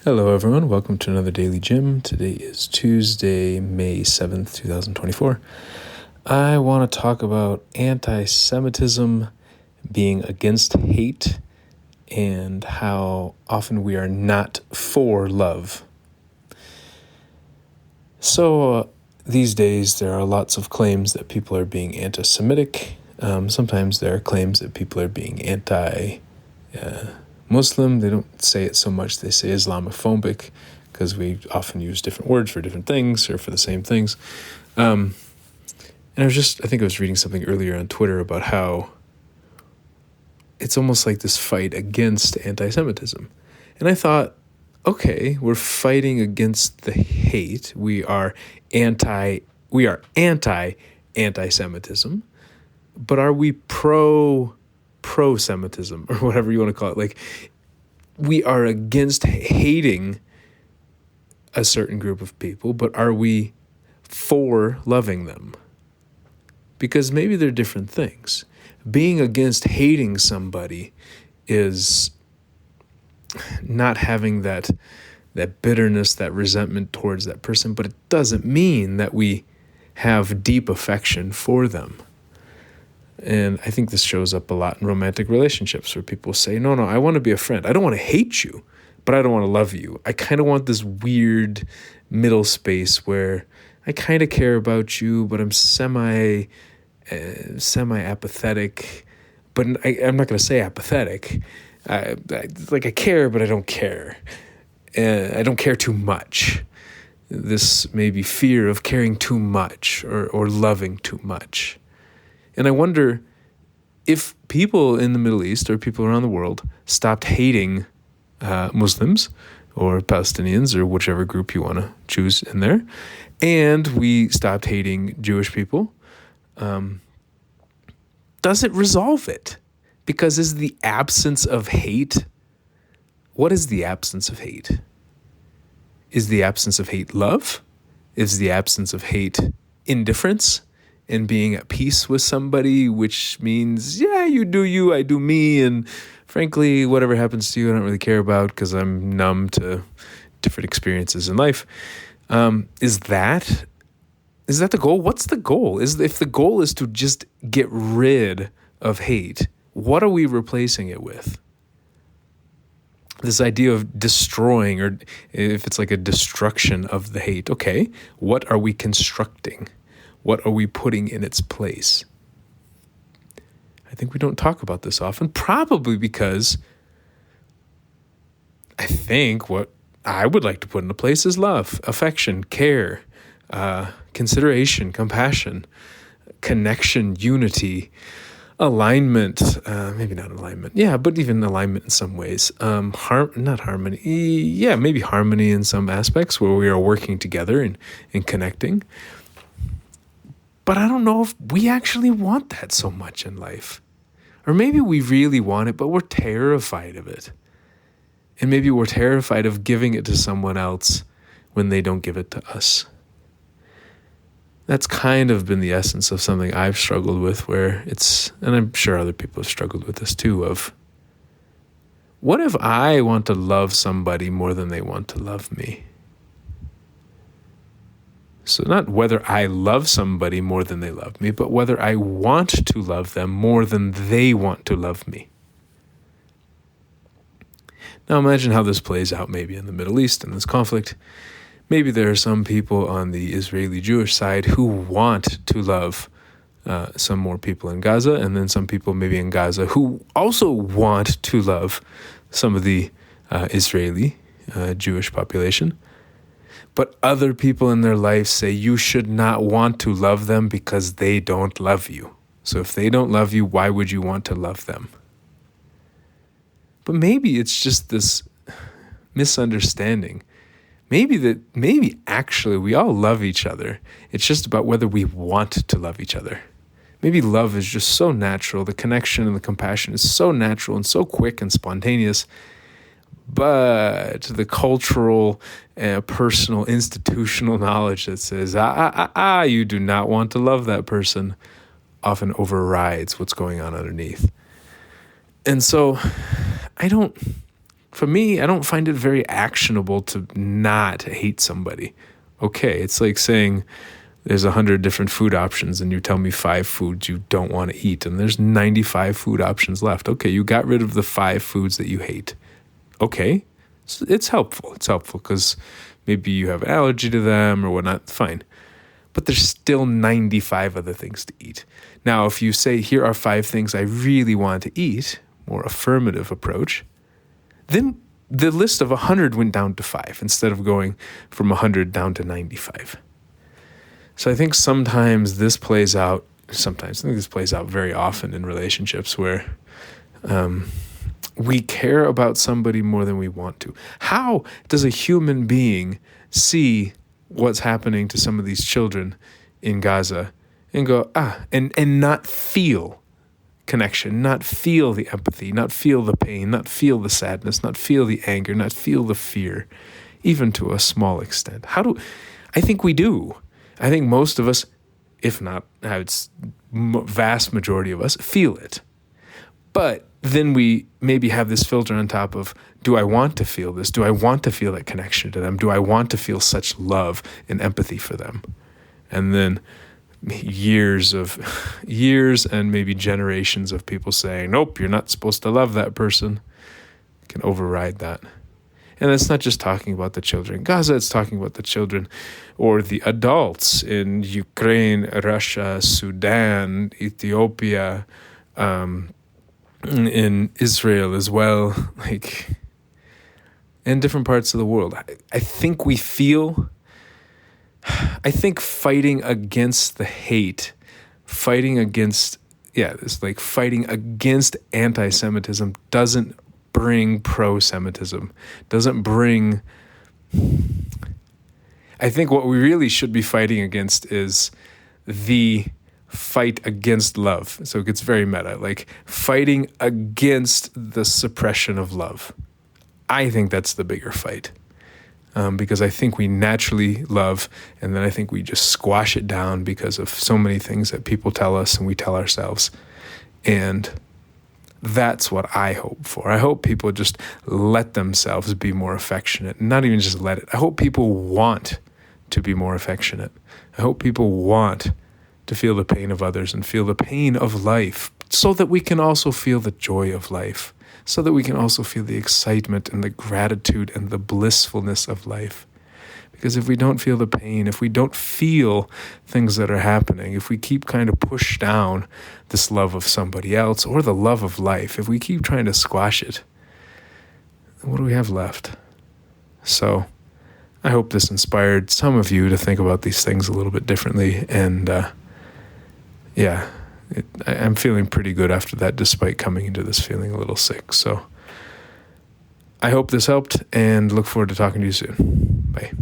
Hello, everyone. Welcome to another DailyJim. Today is Tuesday, May 7th, 2024. I want to talk about anti-Semitism, being against hate, and how often we are not for love. So these days, there are lots of claims that people are being anti-Semitic. Sometimes there are claims that people are being Muslim. They don't say it so much. They say Islamophobic because we often use different words for different things or for the same things. And I think I was reading something earlier on Twitter about how it's almost like this fight against anti-Semitism. And I thought, okay, we're fighting against the hate. We are anti-Semitism, but are we pro-Semitism or whatever you want to call it? Like, we are against hating a certain group of people, but are we for loving them? Because maybe they're different things. Being against hating somebody is not having that bitterness, that resentment towards that person, but it doesn't mean that we have deep affection for them. And I think this shows up a lot in romantic relationships where people say, no, I want to be a friend. I don't want to hate you, but I don't want to love you. I kind of want this weird middle space where I kind of care about you, but I'm semi-apathetic. But I'm not going to say apathetic. I care, but I don't care. I don't care too much. This maybe fear of caring too much or loving too much. And I wonder if people in the Middle East or people around the world stopped hating Muslims or Palestinians or whichever group you want to choose in there, and we stopped hating Jewish people, does it resolve it? Because is the absence of hate, what is the absence of hate? Is the absence of hate love? Is the absence of hate indifference? And being at peace with somebody, which means, yeah, you do you, I do me, and frankly, whatever happens to you, I don't really care about because I'm numb to different experiences in life. Is that the goal? What's the goal? If the goal is to just get rid of hate, what are we replacing it with? This idea of destroying, or if it's like a destruction of the hate, okay, what are we constructing? What are we putting in its place? I think we don't talk about this often, probably because I think what I would like to put into place is love, affection, care, consideration, compassion, connection, unity, alignment, maybe not alignment. Yeah, but even alignment in some ways. Not harmony. Yeah, maybe harmony in some aspects where we are working together and connecting. But I don't know if we actually want that so much in life. Or maybe we really want it, but we're terrified of it. And maybe we're terrified of giving it to someone else when they don't give it to us. That's kind of been the essence of something I've struggled with, and I'm sure other people have struggled with this too, of what if I want to love somebody more than they want to love me? So not whether I love somebody more than they love me, but whether I want to love them more than they want to love me. Now imagine how this plays out maybe in the Middle East in this conflict. Maybe there are some people on the Israeli Jewish side who want to love some more people in Gaza, and then some people maybe in Gaza who also want to love some of the Israeli Jewish population. But other people in their life say you should not want to love them because they don't love you. So if they don't love you, why would you want to love them? But maybe it's just this misunderstanding. Maybe actually we all love each other. It's just about whether we want to love each other. Maybe love is just so natural. The connection and the compassion is so natural and so quick and spontaneous. But the cultural, personal, institutional knowledge that says, you do not want to love that person, often overrides what's going on underneath. And so For me, I don't find it very actionable to not hate somebody. Okay, it's like saying there's 100 different food options and you tell me 5 foods you don't want to eat and there's 95 food options left. Okay, you got rid of the 5 foods that you hate. Okay, so it's helpful. It's helpful because maybe you have an allergy to them or whatnot. Fine. But there's still 95 other things to eat. Now, if you say, here are 5 things I really want to eat, more affirmative approach, then the list of 100 went down to 5 instead of going from 100 down to 95. So I think I think this plays out very often in relationships where we care about somebody more than we want to. How does a human being see what's happening to some of these children in Gaza and go, and not feel connection, not feel the empathy, not feel the pain, not feel the sadness, not feel the anger, not feel the fear, even to a small extent? I think we do. I think most of us, if not, it's vast majority of us, feel it. But then we maybe have this filter on top of, do I want to feel this? Do I want to feel that connection to them? Do I want to feel such love and empathy for them? And then years and maybe generations of people saying, nope, you're not supposed to love that person, can override that. And it's not just talking about the children in Gaza, it's talking about the children or the adults in Ukraine, Russia, Sudan, Ethiopia, in Israel as well, like in different parts of the world. I think fighting against the hate, fighting against anti-Semitism doesn't bring pro-Semitism, doesn't bring... I think what we really should be fighting against is the fight against love. So it gets very meta, like fighting against the suppression of love. I think that's the bigger fight. Because I think we naturally love, and then I think we just squash it down because of so many things that people tell us and we tell ourselves. And that's what I hope for. I hope people just let themselves be more affectionate, not even just let it. I hope people want to be more affectionate. I hope people want to feel the pain of others and feel the pain of life so that we can also feel the joy of life, so that we can also feel the excitement and the gratitude and the blissfulness of life. Because if we don't feel the pain, if we don't feel things that are happening, if we keep kind of push down this love of somebody else or the love of life, if we keep trying to squash it, then what do we have left? So I hope this inspired some of you to think about these things a little bit differently. And I'm feeling pretty good after that, despite coming into this feeling a little sick. So I hope this helped and look forward to talking to you soon. Bye.